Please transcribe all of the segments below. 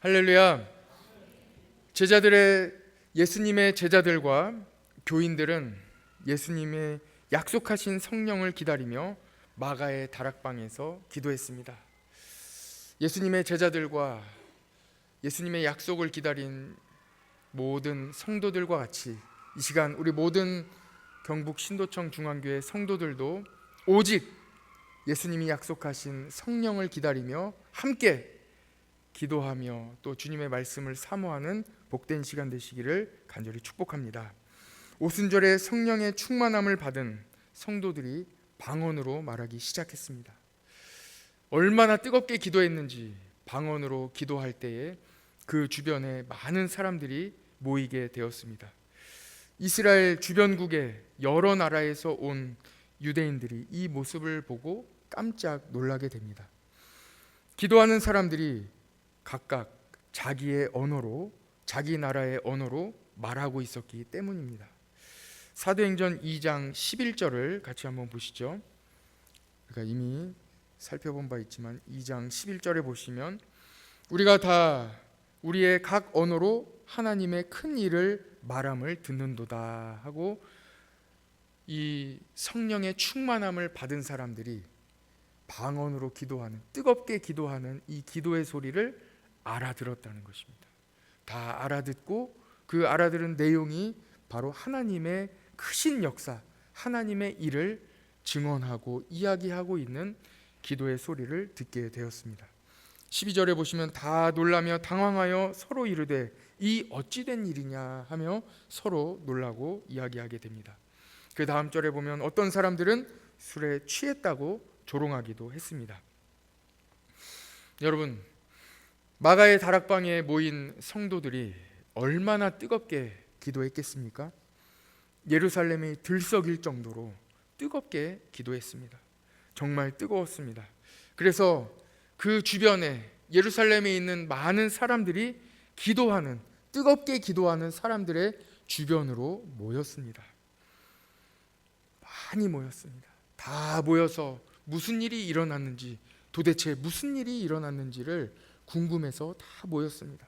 할렐루야. 예수님의 제자들과 교인들은 예수님의 약속하신 성령을 기다리며 마가의 다락방에서 기도했습니다. 예수님의 제자들과 예수님의 약속을 기다린 모든 성도들과 같이 이 시간 우리 모든 경북 신도청 중앙교회 성도들도 오직 예수님이 약속하신 성령을 기다리며 함께 기도하며 또 주님의 말씀을 사모하는 복된 시간 되시기를 간절히 축복합니다. 오순절에 성령의 충만함을 받은 성도들이 방언으로 말하기 시작했습니다. 얼마나 뜨겁게 기도했는지 방언으로 기도할 때에 그 주변에 많은 사람들이 모이게 되었습니다. 이스라엘 주변국의 여러 나라에서 온 유대인들이 이 모습을 보고 깜짝 놀라게 됩니다. 기도하는 사람들이 각각 자기의 언어로, 자기 나라의 언어로 말하고 있었기 때문입니다. 사도행전 2장 11절을 같이 한번 보시죠. 우리가 이미 살펴본 바 있지만 2장 11절에 보시면 우리가 다 우리의 각 언어로 하나님의 큰 일을 말함을 듣는도다 하고 이 성령의 충만함을 받은 사람들이 방언으로 기도하는, 뜨겁게 기도하는 이 기도의 소리를 알아들었다는 것입니다. 다 알아듣고 그 알아들은 내용이 바로 하나님의 크신 역사, 하나님의 일을 증언하고 이야기하고 있는 기도의 소리를 듣게 되었습니다. 12절에 보시면 다 놀라며 당황하여 서로 이르되 이 어찌 된 일이냐 하며 서로 놀라고 이야기하게 됩니다. 그 다음 절에 보면 어떤 사람들은 술에 취했다고 조롱하기도 했습니다. 여러분, 마가의 다락방에 모인 성도들이 얼마나 뜨겁게 기도했겠습니까? 예루살렘이 들썩일 정도로 뜨겁게 기도했습니다. 정말 뜨거웠습니다. 그래서 그 주변에 예루살렘에 있는 많은 사람들이 기도하는, 뜨겁게 기도하는 사람들의 주변으로 모였습니다. 많이 모였습니다. 다 모여서 무슨 일이 일어났는지, 도대체 무슨 일이 일어났는지를 궁금해서 다 모였습니다.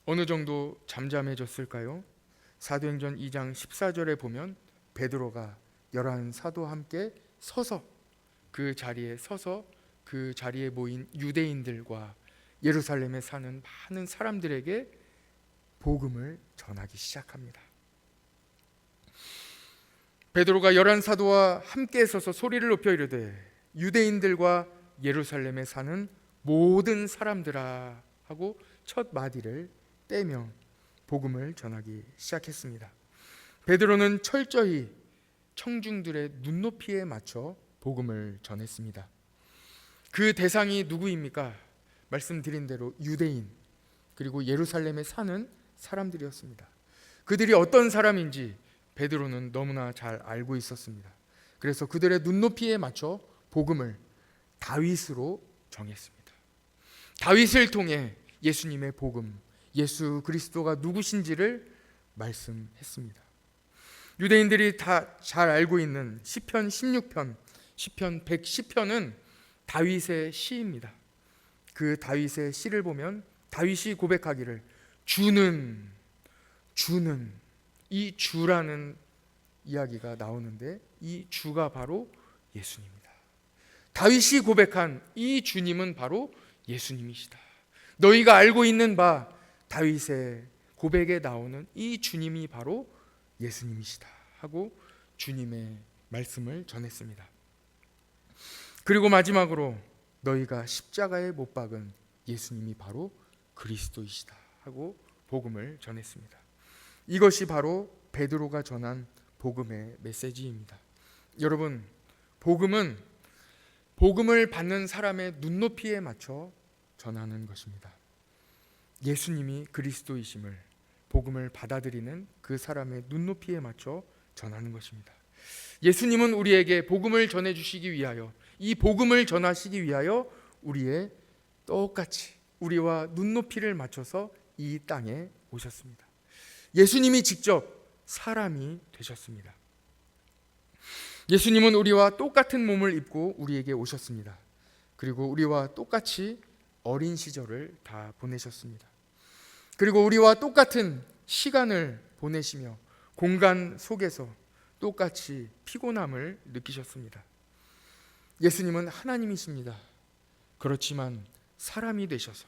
어느 정도 잠잠해졌을까요? 사도행전 2장 14절에 보면 베드로가 11사도와 함께 서서 그 자리에 모인 유대인들과 예루살렘에 사는 많은 사람들에게 복음을 전하기 시작합니다. 베드로가 11사도와 함께 서서 소리를 높여 이르되 유대인들과 예루살렘에 사는 모든 사람들아 하고 첫 마디를 떼며 복음을 전하기 시작했습니다. 베드로는 철저히 청중들의 눈높이에 맞춰 복음을 전했습니다. 그 대상이 누구입니까? 말씀드린 대로 유대인 그리고 예루살렘에 사는 사람들이었습니다. 그들이 어떤 사람인지 베드로는 너무나 잘 알고 있었습니다. 그래서 그들의 눈높이에 맞춰 복음을 다윗으로 정했습니다. 다윗을 통해 예수님의 복음, 예수 그리스도가 누구신지를 말씀했습니다. 유대인들이 다 잘 알고 있는 시편 16편, 시편 110편은 다윗의 시입니다. 그 다윗의 시를 보면 다윗이 고백하기를 주는 이 주라는 이야기가 나오는데 이 주가 바로 예수님입니다. 다윗이 고백한 이 주님은 바로 예수님이시다. 너희가 알고 있는 바 다윗의 고백에 나오는 이 주님이 바로 예수님이시다 하고 주님의 말씀을 전했습니다. 그리고 마지막으로 너희가 십자가에 못 박은 예수님이 바로 그리스도이시다 하고 복음을 전했습니다. 이것이 바로 베드로가 전한 복음의 메시지입니다. 여러분, 복음을 받는 사람의 눈높이에 맞춰 전하는 것입니다. 예수님이 그리스도이심을 복음을 받아들이는 그 사람의 눈높이에 맞춰 전하는 것입니다. 예수님은 우리에게 복음을 전해주시기 위하여, 이 복음을 전하시기 위하여 똑같이 우리와 눈높이를 맞춰서 이 땅에 오셨습니다. 예수님이 직접 사람이 되셨습니다. 예수님은 우리와 똑같은 몸을 입고 우리에게 오셨습니다. 그리고 우리와 똑같이 어린 시절을 다 보내셨습니다. 그리고 우리와 똑같은 시간을 보내시며 공간 속에서 똑같이 피곤함을 느끼셨습니다. 예수님은 하나님이십니다. 그렇지만 사람이 되셔서,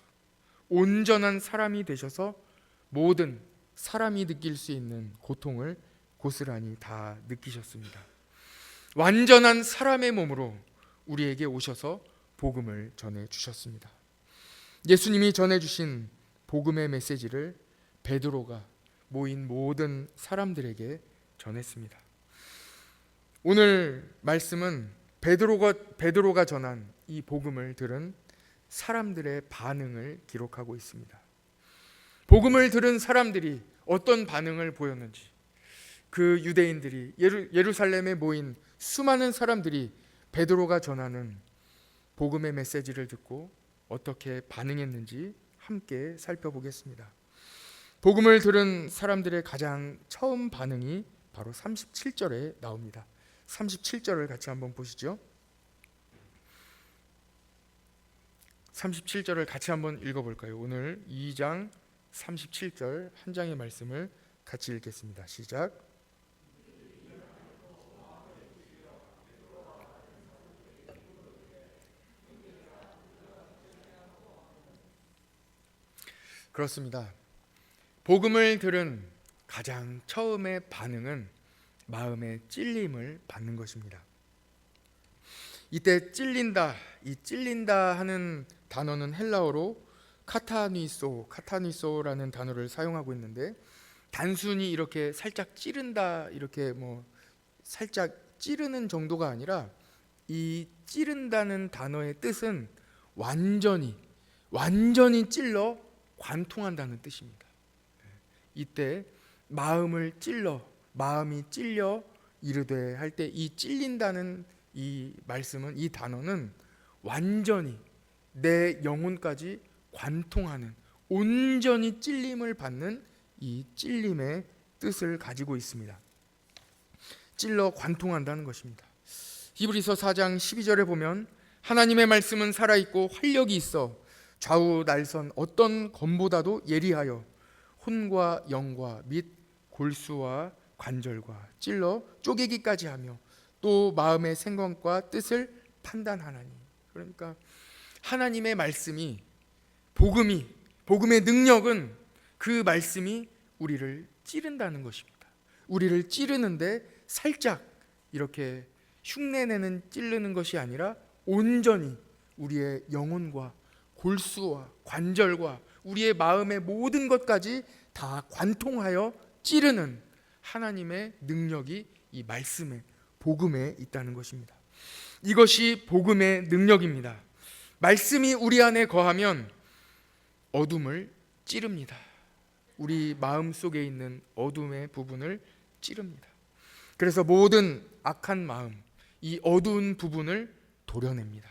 온전한 사람이 되셔서 모든 사람이 느낄 수 있는 고통을 고스란히 다 느끼셨습니다. 완전한 사람의 몸으로 우리에게 오셔서 복음을 전해 주셨습니다. 예수님이 전해 주신 복음의 메시지를 베드로가 모인 모든 사람들에게 전했습니다. 오늘 말씀은 베드로가 전한 이 복음을 들은 사람들의 반응을 기록하고 있습니다. 복음을 들은 사람들이 어떤 반응을 보였는지, 그 유대인들이 예루살렘에 모인 수많은 사람들이 베드로가 전하는 복음의 메시지를 듣고 어떻게 반응했는지 함께 살펴보겠습니다. 복음을 들은 사람들의 가장 처음 반응이 바로 37절에 나옵니다. 37절을 같이 한번 보시죠. 37절을 같이 한번 읽어볼까요? 오늘 2장 37절 한 장의 말씀을 같이 읽겠습니다. 시작. 그렇습니다. 복음을 들은 가장 처음의 반응은 마음의 찔림을 받는 것입니다. 이때 찔린다, 이 찔린다 하는 단어는 헬라어로 카타니소라는 단어를 사용하고 있는데, 단순히 이렇게 살짝 찌른다, 이렇게 살짝 찌르는 정도가 아니라 이 찌른다는 단어의 뜻은 완전히 찔러 관통한다는 뜻입니다. 이때 마음이 찔려 이르되 할 때 이 찔린다는 이 말씀은, 이 단어는 완전히 내 영혼까지 관통하는, 온전히 찔림을 받는 이 찔림의 뜻을 가지고 있습니다. 찔러 관통한다는 것입니다. 히브리서 4장 12절에 보면 하나님의 말씀은 살아있고 활력이 있어 좌우 날선 어떤 검보다도 예리하여 혼과 영과 및 골수와 관절과 찔러 쪼개기까지 하며 또 마음의 생각과 뜻을 판단하나니. 그러니까 하나님의 말씀이, 복음의 능력은 그 말씀이 우리를 찌른다는 것입니다. 우리를 찌르는데 살짝 이렇게 흉내내는 찌르는 것이 아니라 온전히 우리의 영혼과 골수와 관절과 우리의 마음의 모든 것까지 다 관통하여 찌르는 하나님의 능력이 이 말씀에, 복음에 있다는 것입니다. 이것이 복음의 능력입니다. 말씀이 우리 안에 거하면 어둠을 찌릅니다. 우리 마음 속에 있는 어둠의 부분을 찌릅니다. 그래서 모든 악한 마음, 이 어두운 부분을 도려냅니다.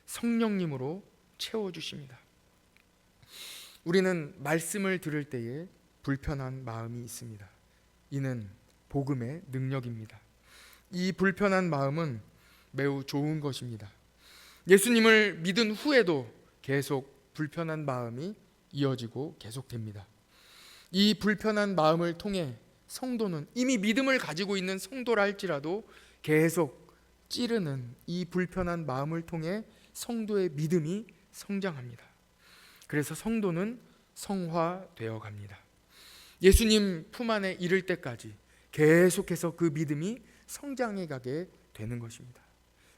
성령님으로 채워주십니다. 우리는 말씀을 들을 때에 불편한 마음이 있습니다. 이는 복음의 능력입니다. 이 불편한 마음은 매우 좋은 것입니다. 예수님을 믿은 후에도 계속 불편한 마음이 이어지고 계속됩니다. 이 불편한 마음을 통해 성도는, 이미 믿음을 가지고 있는 성도라 할지라도 계속 찌르는 이 불편한 마음을 통해 성도의 믿음이 성장합니다. 그래서 성도는 성화되어 갑니다. 예수님 품 안에 이를 때까지 계속해서 그 믿음이 성장해 가게 되는 것입니다.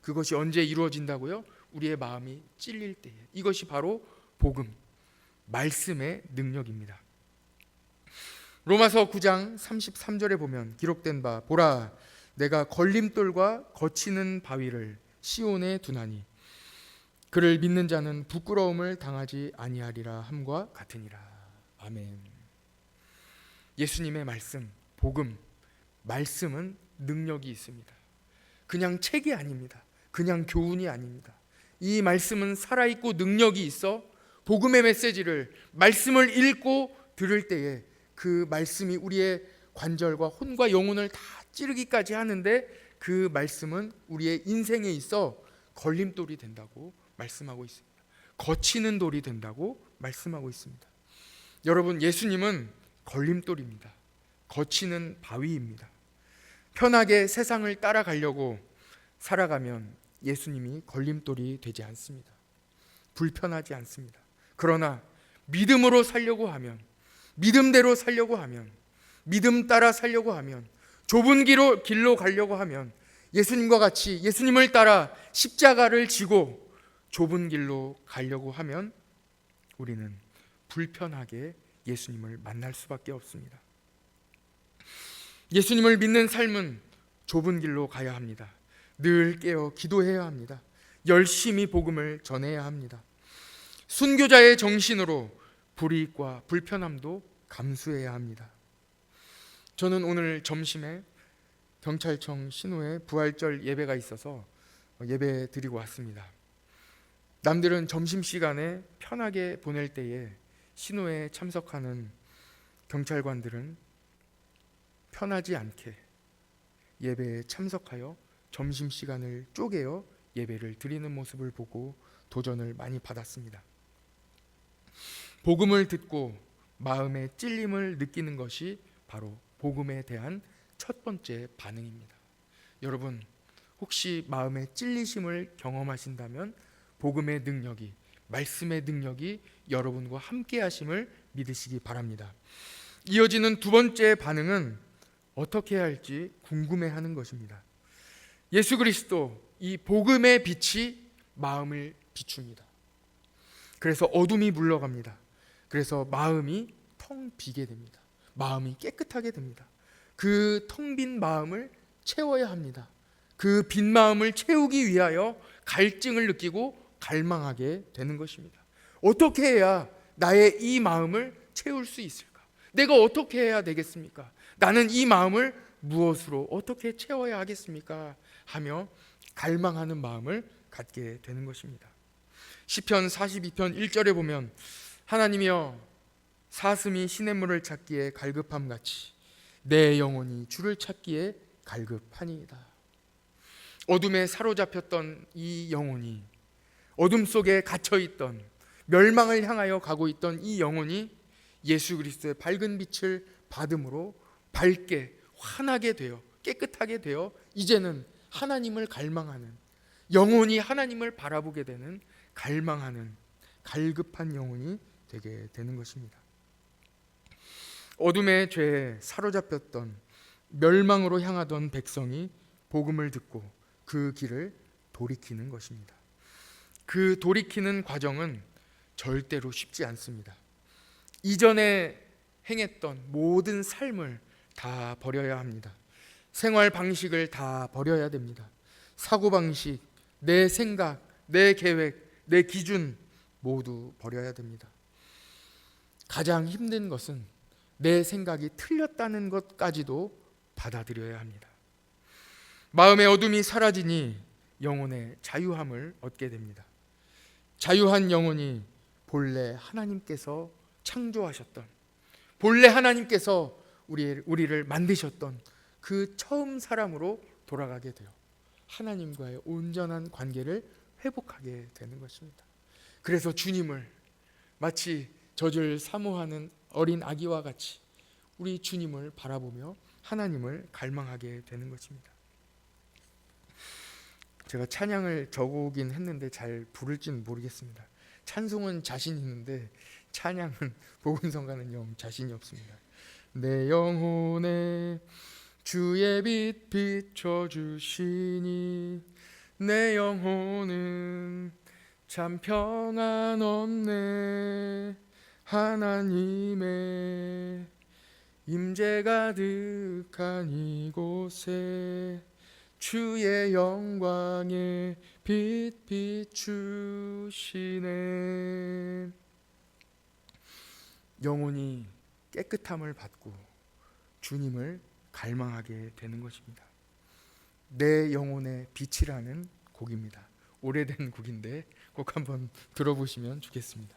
그것이 언제 이루어진다고요? 우리의 마음이 찔릴 때에. 이것이 바로 복음, 말씀의 능력입니다. 로마서 9장 33절에 보면 기록된 바, 보라 내가 걸림돌과 거치는 바위를 시온에 두나니 그를 믿는 자는 부끄러움을 당하지 아니하리라 함과 같으니라. 아멘. 예수님의 말씀, 복음, 말씀은 능력이 있습니다. 그냥 책이 아닙니다. 그냥 교훈이 아닙니다. 이 말씀은 살아있고 능력이 있어 복음의 메시지를, 말씀을 읽고 들을 때에 그 말씀이 우리의 관절과 혼과 영혼을 다 찌르기까지 하는데, 그 말씀은 우리의 인생에 있어 걸림돌이 된다고 말씀하고 있습니다. 거치는 돌이 된다고 말씀하고 있습니다. 여러분, 예수님은 걸림돌입니다. 거치는 바위입니다. 편하게 세상을 따라가려고 살아가면 예수님이 걸림돌이 되지 않습니다. 불편하지 않습니다. 그러나 믿음으로 살려고 하면, 믿음대로 살려고 하면, 믿음 따라 살려고 하면, 좁은 길로 가려고 하면, 예수님과 같이 예수님을 따라 십자가를 지고 좁은 길로 가려고 하면 우리는 불편하게 예수님을 만날 수밖에 없습니다. 예수님을 믿는 삶은 좁은 길로 가야 합니다. 늘 깨어 기도해야 합니다. 열심히 복음을 전해야 합니다. 순교자의 정신으로 불이익과 불편함도 감수해야 합니다. 저는 오늘 점심에 경찰청 신호에 부활절 예배가 있어서 예배 드리고 왔습니다. 남들은 점심시간에 편하게 보낼 때에 신호에 참석하는 경찰관들은 편하지 않게 예배에 참석하여 점심시간을 쪼개어 예배를 드리는 모습을 보고 도전을 많이 받았습니다. 복음을 듣고 마음의 찔림을 느끼는 것이 바로 복음에 대한 첫 번째 반응입니다. 여러분, 혹시 마음의 찔리심을 경험하신다면 복음의 능력이, 말씀의 능력이 여러분과 함께 하심을 믿으시기 바랍니다. 이어지는 두 번째 반응은 어떻게 해야 할지 궁금해하는 것입니다. 예수 그리스도, 이 복음의 빛이 마음을 비춥니다. 그래서 어둠이 물러갑니다. 그래서 마음이 텅 비게 됩니다. 마음이 깨끗하게 됩니다. 그 텅 빈 마음을 채워야 합니다. 그 빈 마음을 채우기 위하여 갈증을 느끼고 갈망하게 되는 것입니다. 어떻게 해야 나의 이 마음을 채울 수 있을까? 내가 어떻게 해야 되겠습니까? 나는 이 마음을 무엇으로 어떻게 채워야 하겠습니까? 하며 갈망하는 마음을 갖게 되는 것입니다. 시편 42편 1절에 보면 하나님이여 사슴이 시냇물을 찾기에 갈급함같이 내 영혼이 주를 찾기에 갈급하니이다. 어둠에 사로잡혔던 이 영혼이, 어둠 속에 갇혀있던, 멸망을 향하여 가고 있던 이 영혼이 예수 그리스도의 밝은 빛을 받음으로 밝게 환하게 되어 깨끗하게 되어 이제는 하나님을 갈망하는, 영혼이 하나님을 바라보게 되는 갈망하는 갈급한 영혼이 되게 되는 것입니다. 어둠의 죄에 사로잡혔던, 멸망으로 향하던 백성이 복음을 듣고 그 길을 돌이키는 것입니다. 그 돌이키는 과정은 절대로 쉽지 않습니다. 이전에 행했던 모든 삶을 다 버려야 합니다. 생활 방식을 다 버려야 됩니다. 사고 방식, 내 생각, 내 계획, 내 기준 모두 버려야 됩니다. 가장 힘든 것은 내 생각이 틀렸다는 것까지도 받아들여야 합니다. 마음의 어둠이 사라지니 영혼의 자유함을 얻게 됩니다. 자유한 영혼이 본래 하나님께서 창조하셨던, 본래 하나님께서 우리를 만드셨던 그 처음 사람으로 돌아가게 되어 하나님과의 온전한 관계를 회복하게 되는 것입니다. 그래서 주님을 마치 젖을 사모하는 어린 아기와 같이 우리 주님을 바라보며 하나님을 갈망하게 되는 것입니다. 제가 찬양을 적어오긴 했는데 잘 부를지는 모르겠습니다. 찬송은 자신 있는데 찬양은 복음성가는 영 자신이 없습니다. 내 영혼에 주의 빛 비춰주시니 내 영혼은 참 평안 없네. 하나님의 임재 가득한 이곳에 주의 영광에 빛 비추시네. 영혼이 깨끗함을 받고 주님을 갈망하게 되는 것입니다. 내 영혼의 빛이라는 곡입니다. 오래된 곡인데 꼭 한번 들어보시면 좋겠습니다.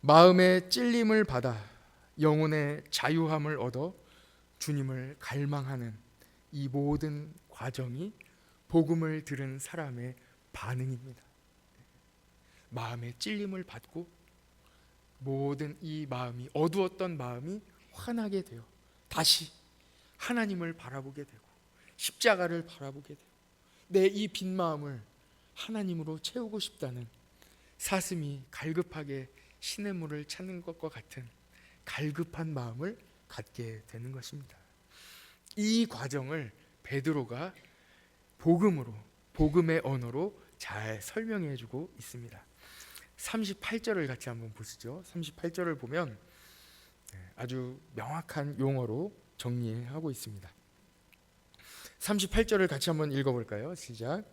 마음의 찔림을 받아 영혼의 자유함을 얻어 주님을 갈망하는 이 모든 과정이 복음을 들은 사람의 반응입니다. 마음의 찔림을 받고 모든 이 마음이, 어두웠던 마음이 환하게 되어 다시 하나님을 바라보게 되고 십자가를 바라보게 되고 내 이 빈 마음을 하나님으로 채우고 싶다는 사슴이 갈급하게 시냇물을 찾는 것과 같은 갈급한 마음을 갖게 되는 것입니다. 이 과정을 베드로가 복음으로, 복음의 언어로 잘 설명해 주고 있습니다. 38절을 같이 한번 보시죠. 38절을 보면 아주 명확한 용어로 정리하고 있습니다. 38절을 같이 한번 읽어볼까요? 시작.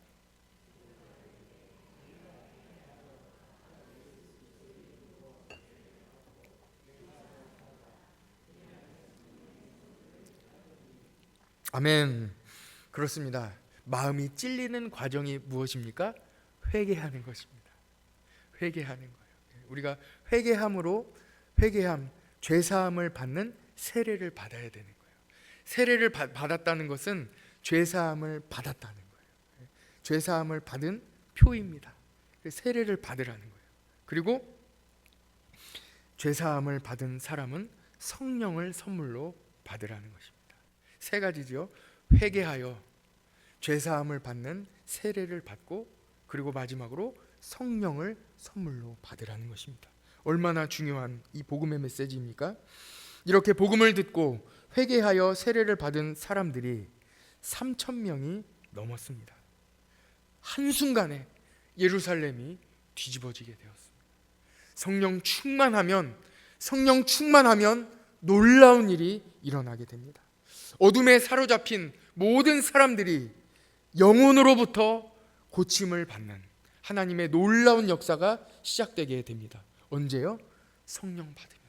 아멘. 그렇습니다. 마음이 찔리는 과정이 무엇입니까? 회개하는 것입니다. 회개하는 거예요. 우리가 회개함, 죄사함을 받는 세례를 받아야 되는 거예요. 세례를 받았다는 것은 죄사함을 받았다는 거예요. 죄사함을 받은 표입니다. 세례를 받으라는 거예요. 그리고 죄사함을 받은 사람은 성령을 선물로 받으라는 것입니다. 세 가지죠. 회개하여 죄사함을 받는 세례를 받고, 그리고 마지막으로 성령을 선물로 받으라는 것입니다. 얼마나 중요한 이 복음의 메시지입니까? 이렇게 복음을 듣고 회개하여 세례를 받은 사람들이 3,000명이 넘었습니다. 한순간에 예루살렘이 뒤집어지게 되었습니다. 성령 충만하면 놀라운 일이 일어나게 됩니다. 어둠에 사로잡힌 모든 사람들이 영혼으로부터 고침을 받는 하나님의 놀라운 역사가 시작되게 됩니다. 언제요? 성령 받으면.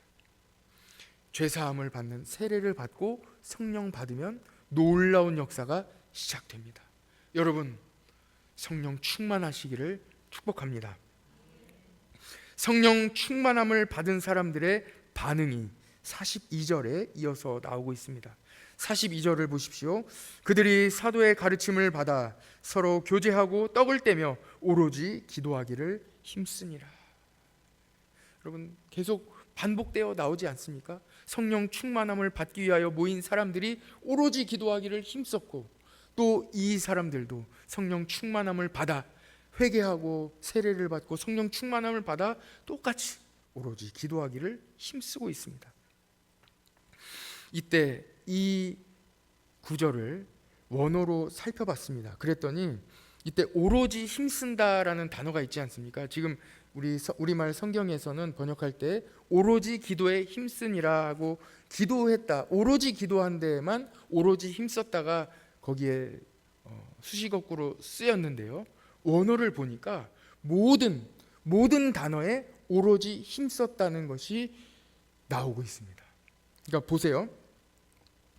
죄사함을 받는 세례를 받고 성령 받으면 놀라운 역사가 시작됩니다. 여러분, 성령 충만하시기를 축복합니다. 성령 충만함을 받은 사람들의 반응이 42절에 이어서 나오고 있습니다. 42절을 보십시오. 그들이 사도의 가르침을 받아 서로 교제하고 떡을 떼며 오로지 기도하기를 힘쓰니라. 여러분, 계속 반복되어 나오지 않습니까? 성령 충만함을 받기 위하여 모인 사람들이 오로지 기도하기를 힘썼고, 또 이 사람들도 성령 충만함을 받아 회개하고 세례를 받고 성령 충만함을 받아 똑같이 오로지 기도하기를 힘쓰고 있습니다. 이때 이 구절을 원어로 살펴봤습니다. 그랬더니 이때 오로지 힘쓴다라는 단어가 있지 않습니까? 지금 우리말 성경에서는 번역할 때 오로지 기도에 힘쓰니라고 기도했다, 오로지 기도한 데에만 오로지 힘썼다가 거기에 수식어구로 쓰였는데요, 원어를 보니까 모든 단어에 오로지 힘썼다는 것이 나오고 있습니다. 그러니까 보세요.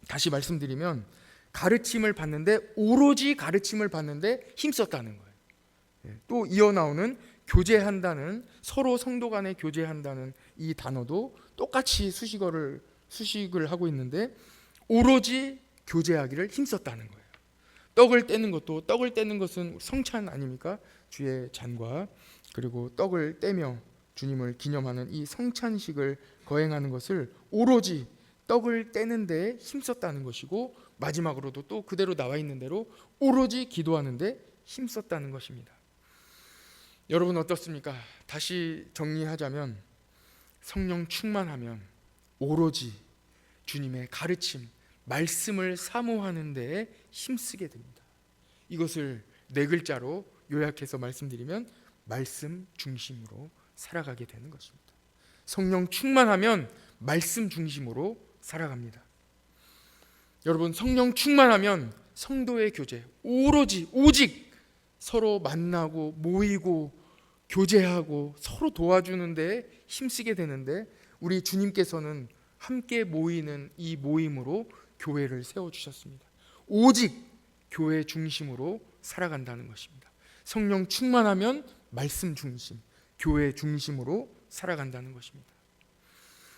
다시 말씀드리면 가르침을 받는데, 오로지 가르침을 받는데 힘썼다는 거예요. 또 이어 나오는 교제한다는, 서로 성도 간에 교제한다는 이 단어도 똑같이 수식을 하고 있는데 오로지 교제하기를 힘썼다는 거예요. 떡을 떼는 것은 성찬 아닙니까? 주의 잔과 그리고 떡을 떼며 주님을 기념하는 이 성찬식을 거행하는 것을 오로지 떡을 떼는 데 힘썼다는 것이고, 마지막으로도 또 그대로 나와 있는 대로 오로지 기도하는 데 힘썼다는 것입니다. 여러분 어떻습니까? 다시 정리하자면 성령 충만하면 오로지 주님의 가르침, 말씀을 사모하는 데에 힘쓰게 됩니다. 이것을 네 글자로 요약해서 말씀드리면 말씀 중심으로 살아가게 되는 것입니다. 성령 충만하면 말씀 중심으로 살아갑니다. 여러분, 성령 충만하면 성도의 교제, 오직 서로 만나고 모이고 교제하고 서로 도와주는 데 힘쓰게 되는데, 우리 주님께서는 함께 모이는 이 모임으로 교회를 세워주셨습니다. 오직 교회 중심으로 살아간다는 것입니다. 성령 충만하면 말씀 중심, 교회 중심으로 살아간다는 것입니다.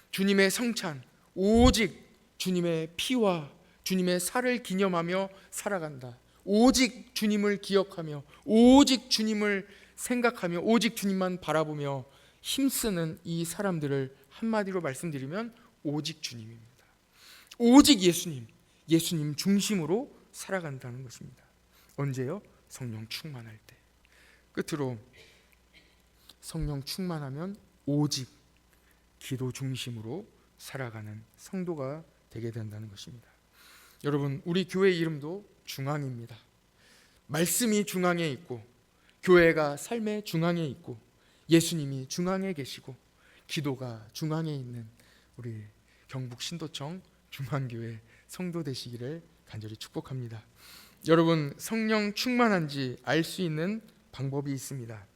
주님의 성찬, 오직 주님의 피와 주님의 살을 기념하며 살아간다. 오직 주님을 기억하며 오직 주님을 생각하며 오직 주님만 바라보며 힘쓰는 이 사람들을 한마디로 말씀드리면 오직 주님입니다. 오직 예수님 중심으로 살아간다는 것입니다. 언제요? 성령 충만할 때. 끝으로 성령 충만하면 오직 기도 중심으로 살아가는 성도가 되게 된다는 것입니다. 여러분, 우리 교회 이름도 중앙입니다. 말씀이 중앙에 있고 교회가 삶의 중앙에 있고 예수님이 중앙에 계시고 기도가 중앙에 있는 우리 경북 신도청 중앙교회 성도 되시기를 간절히 축복합니다. 여러분, 성령 충만한지 알 수 있는 방법이 있습니다.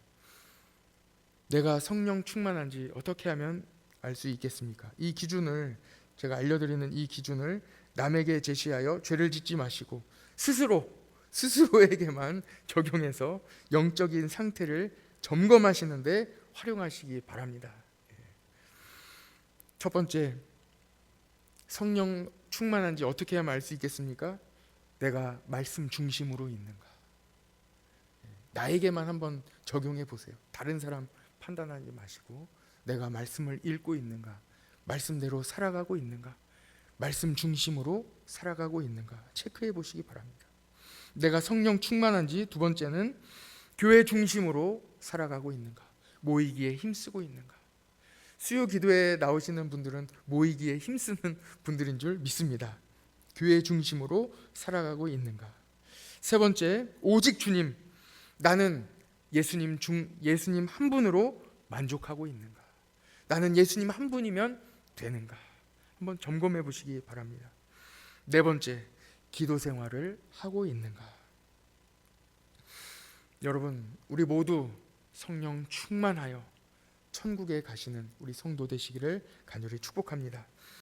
내가 성령 충만한지 어떻게 하면 알 수 있겠습니까? 이 기준을, 제가 알려드리는 이 기준을 남에게 제시하여 죄를 짓지 마시고 스스로에게만 적용해서 영적인 상태를 점검하시는데 활용하시기 바랍니다. 첫 번째, 성령 충만한지 어떻게 하면 알 수 있겠습니까? 내가 말씀 중심으로 있는가? 나에게만 한번 적용해 보세요. 다른 사람 판단하지 마시고 내가 말씀을 읽고 있는가? 말씀대로 살아가고 있는가? 말씀 중심으로 살아가고 있는가? 체크해 보시기 바랍니다. 내가 성령 충만한지 두 번째는 교회 중심으로 살아가고 있는가? 모이기에 힘쓰고 있는가? 수요 기도에 나오시는 분들은 모이기에 힘쓰는 분들인 줄 믿습니다. 교회 중심으로 살아가고 있는가? 세 번째, 오직 주님, 나는 예수님 한 분으로 만족하고 있는가? 나는 예수님 한 분이면 되는가? 한번 점검해 보시기 바랍니다. 네 번째, 기도 생활을 하고 있는가? 여러분, 우리 모두 성령 충만하여 천국에 가시는 우리 성도 되시기를 간절히 축복합니다.